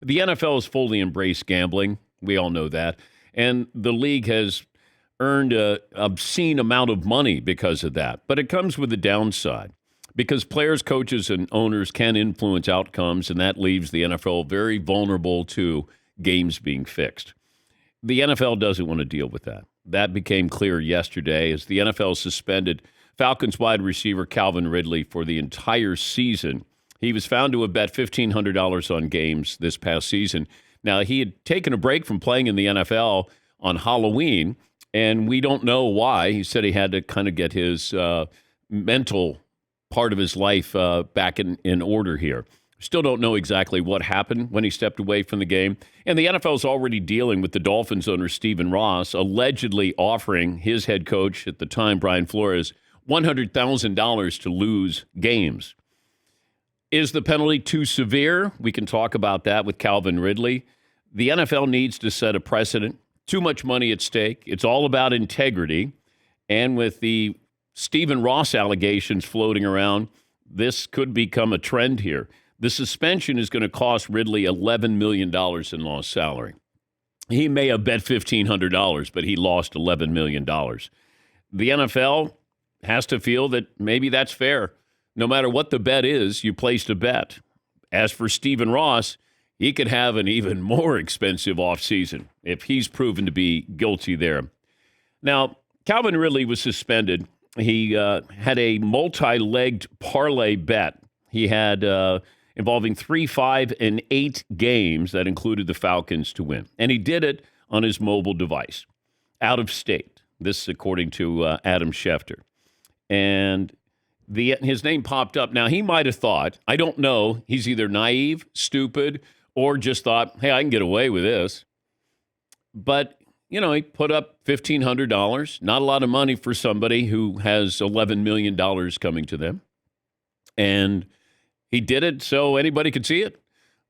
The NFL has fully embraced gambling. We all know that. And the league has earned an obscene amount of money because of that. But it comes with a downside because players, coaches, and owners can influence outcomes, and that leaves the NFL very vulnerable to games being fixed. The NFL doesn't want to deal with that. That became clear yesterday as the NFL suspended Falcons wide receiver Calvin Ridley for the entire season. He was found to have bet $1,500 on games this past season. Now, he had taken a break from playing in the NFL on Halloween, and we don't know why. He said he had to kind of get his mental part of his life back in order here. Still don't know exactly what happened when he stepped away from the game. And the NFL is already dealing with the Dolphins owner, Stephen Ross, allegedly offering his head coach at the time, Brian Flores, $100,000 to lose games. Is the penalty too severe? We can talk about that with Calvin Ridley. The NFL needs to set a precedent. Too much money at stake. It's all about integrity. And with the Stephen Ross allegations floating around, this could become a trend here. The suspension is going to cost Ridley $11 million in lost salary. He may have bet $1,500, but he lost $11 million. The NFL has to feel that maybe that's fair. No matter what the bet is, you placed a bet. As for Stephen Ross, he could have an even more expensive offseason if he's proven to be guilty there. Now, Calvin Ridley was suspended. He had a multi-legged parlay bet. He had involving 3, 5, and 8 games that included the Falcons to win. And he did it on his mobile device, out of state. This according to Adam Schefter. And his name popped up. Now, he might have thought, I don't know, he's either naive, stupid, or just thought, hey, I can get away with this. But, you know, he put up $1,500, not a lot of money for somebody who has $11 million coming to them. And he did it so anybody could see it.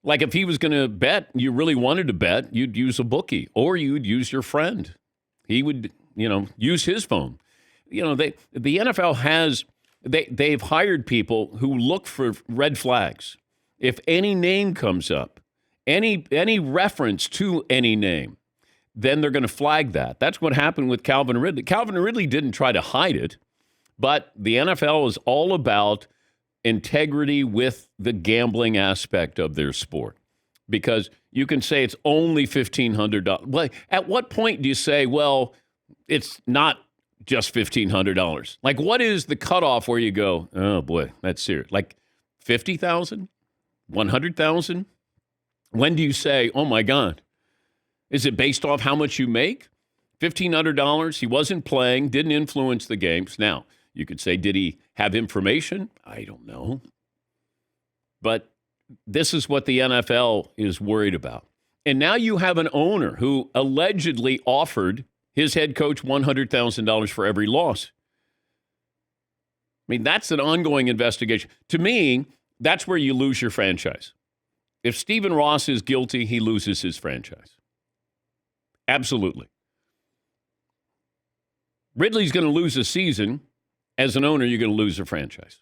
Like if he was going to bet, you really wanted to bet, you'd use a bookie or you'd use your friend. He would, use his phone. The NFL has, they've hired people who look for red flags. If any name comes up, any reference to any name, then they're going to flag that. That's what happened with Calvin Ridley. Calvin Ridley didn't try to hide it, but the NFL is all about integrity with the gambling aspect of their sport. Because you can say it's only $1,500. Well, at what point do you say, well, it's not just $1,500? Like, what is the cutoff where you go, oh, boy, that's serious? Like $50,000? $100,000? When do you say, oh, my God? Is it based off how much you make? $1,500, he wasn't playing, didn't influence the games. Now, you could say, did he have information? I don't know. But this is what the NFL is worried about. And now you have an owner who allegedly offered his head coach $100,000 for every loss. I mean, that's an ongoing investigation. To me, that's where you lose your franchise. If Stephen Ross is guilty, he loses his franchise. Absolutely. Ridley's going to lose a season. As an owner, you're going to lose a franchise.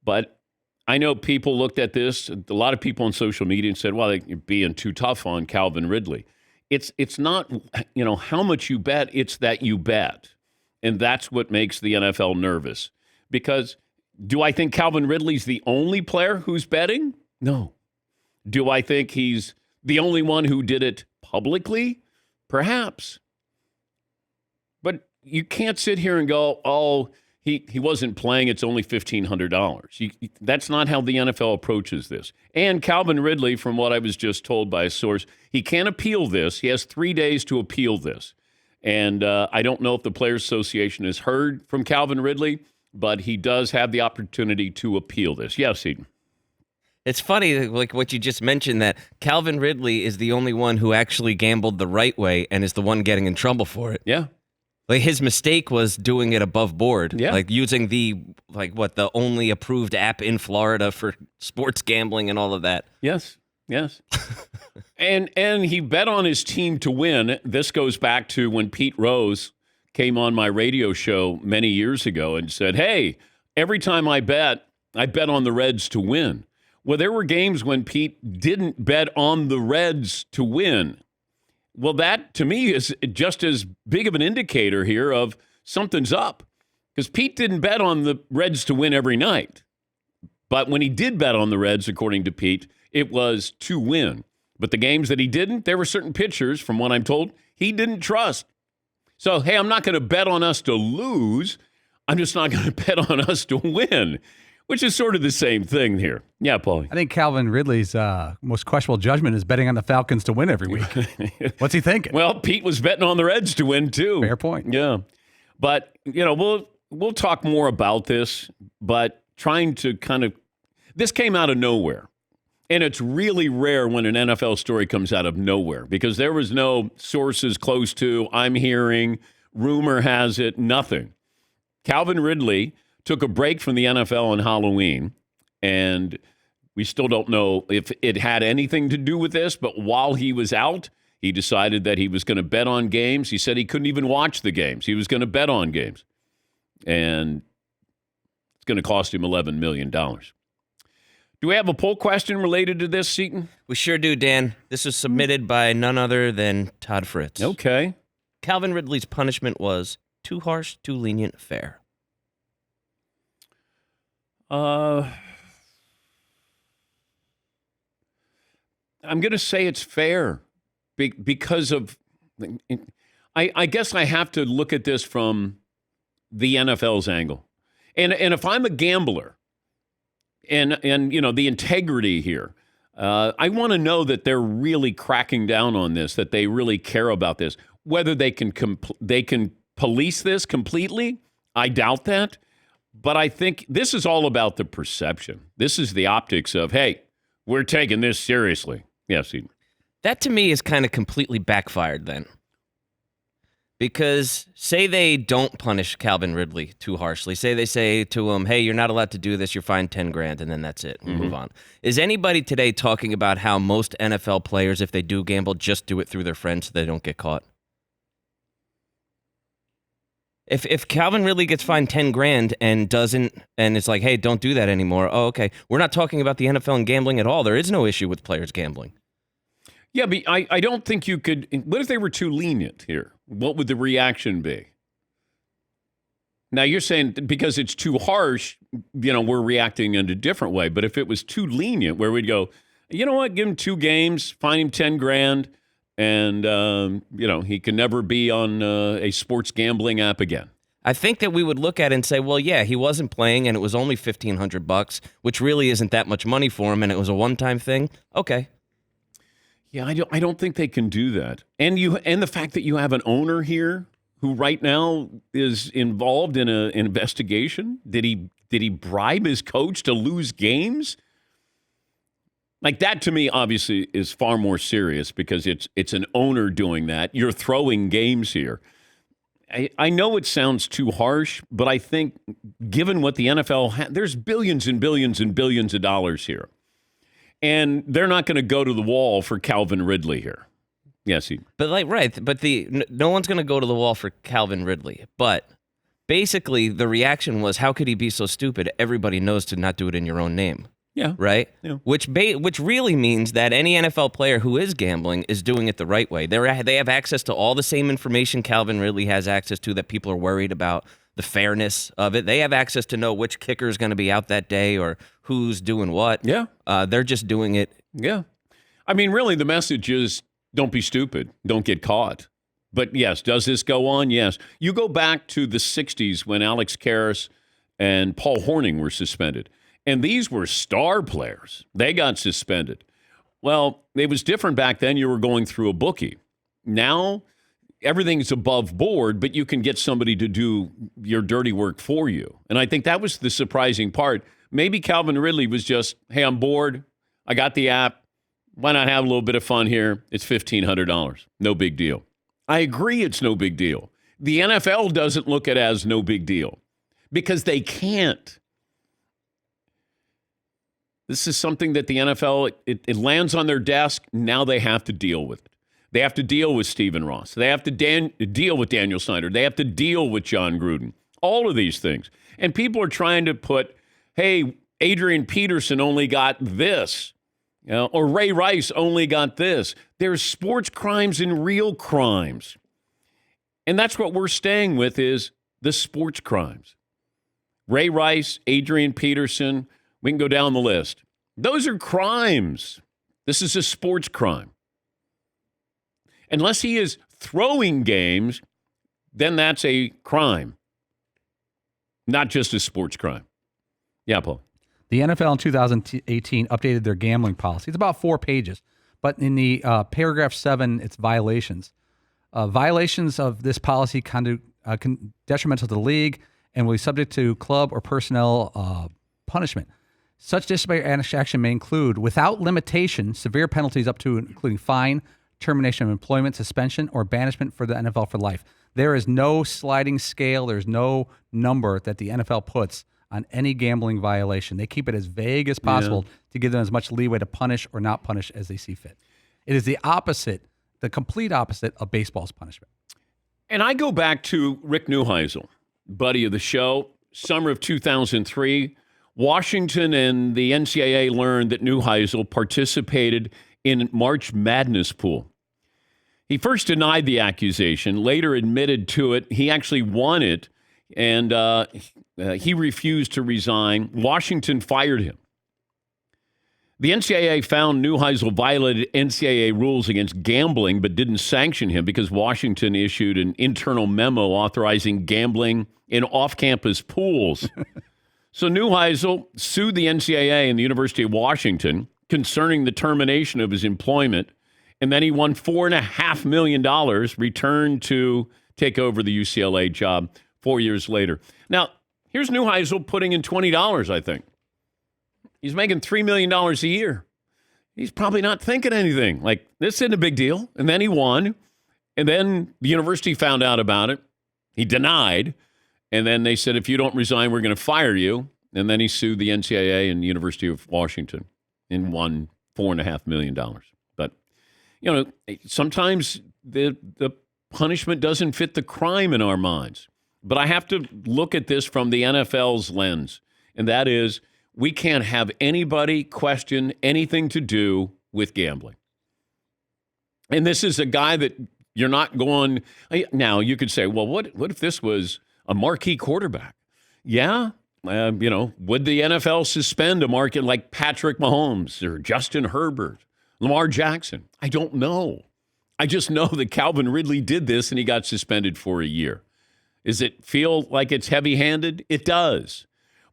But I know people looked at this, a lot of people on social media, and said, well, you're being too tough on Calvin Ridley. It's not, how much you bet, it's that you bet. And that's what makes the NFL nervous. Because do I think Calvin Ridley's the only player who's betting? No. Do I think he's the only one who did it publicly? Perhaps. But you can't sit here and go, oh, he wasn't playing, it's only $1,500. That's not how the NFL approaches this. And Calvin Ridley, from what I was just told by a source, he can't appeal this. He has 3 days to appeal this. And I don't know if the Players Association has heard from Calvin Ridley, but he does have the opportunity to appeal this. Yes, Eden. It's funny, like what you just mentioned, that Calvin Ridley is the only one who actually gambled the right way and is the one getting in trouble for it. Yeah. Like his mistake was doing it above board, yeah. Like using the only approved app in Florida for sports gambling and all of that. Yes. and he bet on his team to win. This goes back to when Pete Rose came on my radio show many years ago and said, hey, every time I bet on the Reds to win. Well, there were games when Pete didn't bet on the Reds to win. Well, that to me is just as big of an indicator here of something's up. Because Pete didn't bet on the Reds to win every night. But when he did bet on the Reds, according to Pete, it was to win. But the games that he didn't, there were certain pitchers, from what I'm told, he didn't trust. So, hey, I'm not going to bet on us to lose. I'm just not going to bet on us to win, which is sort of the same thing here. Yeah, Paulie. I think Calvin Ridley's most questionable judgment is betting on the Falcons to win every week. What's he thinking? Well, Pete was betting on the Reds to win, too. Fair point. Yeah. But, we'll talk more about this, but trying to this came out of nowhere. And it's really rare when an NFL story comes out of nowhere because there was no sources close to, I'm hearing, rumor has it, nothing. Calvin Ridley took a break from the NFL on Halloween, and we still don't know if it had anything to do with this, but while he was out, he decided that he was going to bet on games. He said he couldn't even watch the games. He was going to bet on games. And it's going to cost him $11 million. Do we have a poll question related to this, Seton? We sure do, Dan. This was submitted by none other than Todd Fritz. Okay. Calvin Ridley's punishment was too harsh, too lenient, fair. I'm going to say it's fair because of, I guess I have to look at this from the NFL's angle. And if I'm a gambler, and the integrity here, I want to know that they're really cracking down on this, that they really care about this. Whether they can police this completely, I doubt that. But I think this is all about the perception. This is the optics of, hey, we're taking this seriously. Yes, Eden. That to me is kind of completely backfired then. Because say they don't punish Calvin Ridley too harshly. Say they say to him, hey, you're not allowed to do this. You're fined $10,000, and then that's it. We'll move on. Is anybody today talking about how most NFL players, if they do gamble, just do it through their friends so they don't get caught? If Calvin Ridley gets fined $10,000 and it's like, hey, don't do that anymore. Oh, okay. We're not talking about the NFL and gambling at all. There is no issue with players gambling. Yeah, but I don't think you could. What if they were too lenient here? What would the reaction be? Now, you're saying because it's too harsh, we're reacting in a different way. But if it was too lenient, where we'd go, you know what, give him 2 games, fine him $10,000, and, he can never be on a sports gambling app again. I think that we would look at it and say, well, yeah, he wasn't playing, and it was only $1,500, which really isn't that much money for him, and it was a one-time thing. Okay. Yeah, I don't think they can do that. And the fact that you have an owner here who right now is involved in an investigation. Did he bribe his coach to lose games? Like that to me obviously is far more serious because it's an owner doing that. You're throwing games here. I know it sounds too harsh, but I think given what the NFL there's billions and billions and billions of dollars here. And they're not going to go to the wall for Calvin Ridley here. Yes, but no one's going to go to the wall for Calvin Ridley. But basically, the reaction was, how could he be so stupid? Everybody knows to not do it in your own name. Yeah. Right? Yeah. Which really means that any NFL player who is gambling is doing it the right way. They have access to all the same information Calvin Ridley has access to that people are worried about the fairness of it. They have access to know which kicker is going to be out that day or who's doing what. Yeah. They're just doing it. Yeah. I mean, really, the message is don't be stupid. Don't get caught. But yes, does this go on? Yes. You go back to the 60s when Alex Karras and Paul Hornung were suspended. And these were star players. They got suspended. Well, it was different back then. You were going through a bookie. Now, everything's above board, but you can get somebody to do your dirty work for you. And I think that was the surprising part. Maybe Calvin Ridley was just, hey, I'm bored. I got the app. Why not have a little bit of fun here? It's $1,500. No big deal. I agree it's no big deal. The NFL doesn't look at it as no big deal because they can't. This is something that the NFL, it lands on their desk. Now they have to deal with it. They have to deal with Stephen Ross. They have to deal with Daniel Snyder. They have to deal with John Gruden. All of these things. And people are trying to put, hey, Adrian Peterson only got this. Or Ray Rice only got this. There's sports crimes and real crimes. And that's what we're staying with is the sports crimes. Ray Rice, Adrian Peterson, we can go down the list. Those are crimes. This is a sports crime. Unless he is throwing games, then that's a crime, not just a sports crime. Yeah, Paul. The NFL in 2018 updated their gambling policy. It's about 4 pages. But in the paragraph 7, it's violations. Violations of this policy detrimental to the league and will be subject to club or personnel punishment. Such disciplinary action may include, without limitation, severe penalties up to including fine, termination of employment, suspension, or banishment for the NFL for life. There is no sliding scale. There's no number that the NFL puts on any gambling violation. They keep it as vague as possible to give them as much leeway to punish or not punish as they see fit. It is the opposite, the complete opposite of baseball's punishment. And I go back to Rick Neuheisel, buddy of the show, summer of 2003. Washington and the NCAA learned that Neuheisel participated in March Madness pool. He first denied the accusation, later admitted to it. He actually won it, and he refused to resign. Washington fired him. The NCAA found Neuheisel violated NCAA rules against gambling but didn't sanction him because Washington issued an internal memo authorizing gambling in off-campus pools. So Neuheisel sued the NCAA and the University of Washington concerning the termination of his employment, and then he won $4.5 million, returned to take over the UCLA job 4 years later. Now, here's Neuheisel putting in $20, I think. He's making $3 million a year. He's probably not thinking anything. Like, this isn't a big deal. And then he won. And then the university found out about it. He denied. And then they said, if you don't resign, we're going to fire you. And then he sued the NCAA and the University of Washington and won $4.5 million. But, you know, sometimes the punishment doesn't fit the crime in our minds. But I have to look at this from the NFL's lens. And that is, we can't have anybody question anything to do with gambling. And this is a guy that you're not going. Now, you could say, well, what if this was a marquee quarterback? Yeah. Would the NFL suspend a market like Patrick Mahomes or Justin Herbert, Lamar Jackson? I don't know. I just know that Calvin Ridley did this and he got suspended for a year. Does it feel like it's heavy-handed? It does.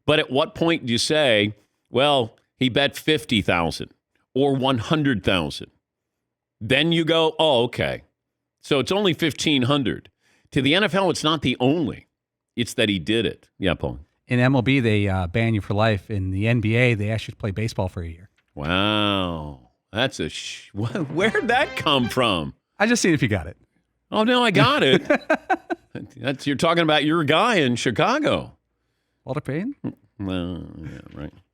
But at what point do you say, well, he bet $50,000 or $100,000? Then you go, oh, okay. So it's only $1,500. To the NFL, it's not the only. It's that he did it. Yeah, Paul. In MLB, they ban you for life. In the NBA, they ask you to play baseball for a year. Wow. That's where'd that come from? I just seen if you got it. Oh, no, I got it. You're talking about your guy in Chicago. Walter Payton? Well, yeah, right.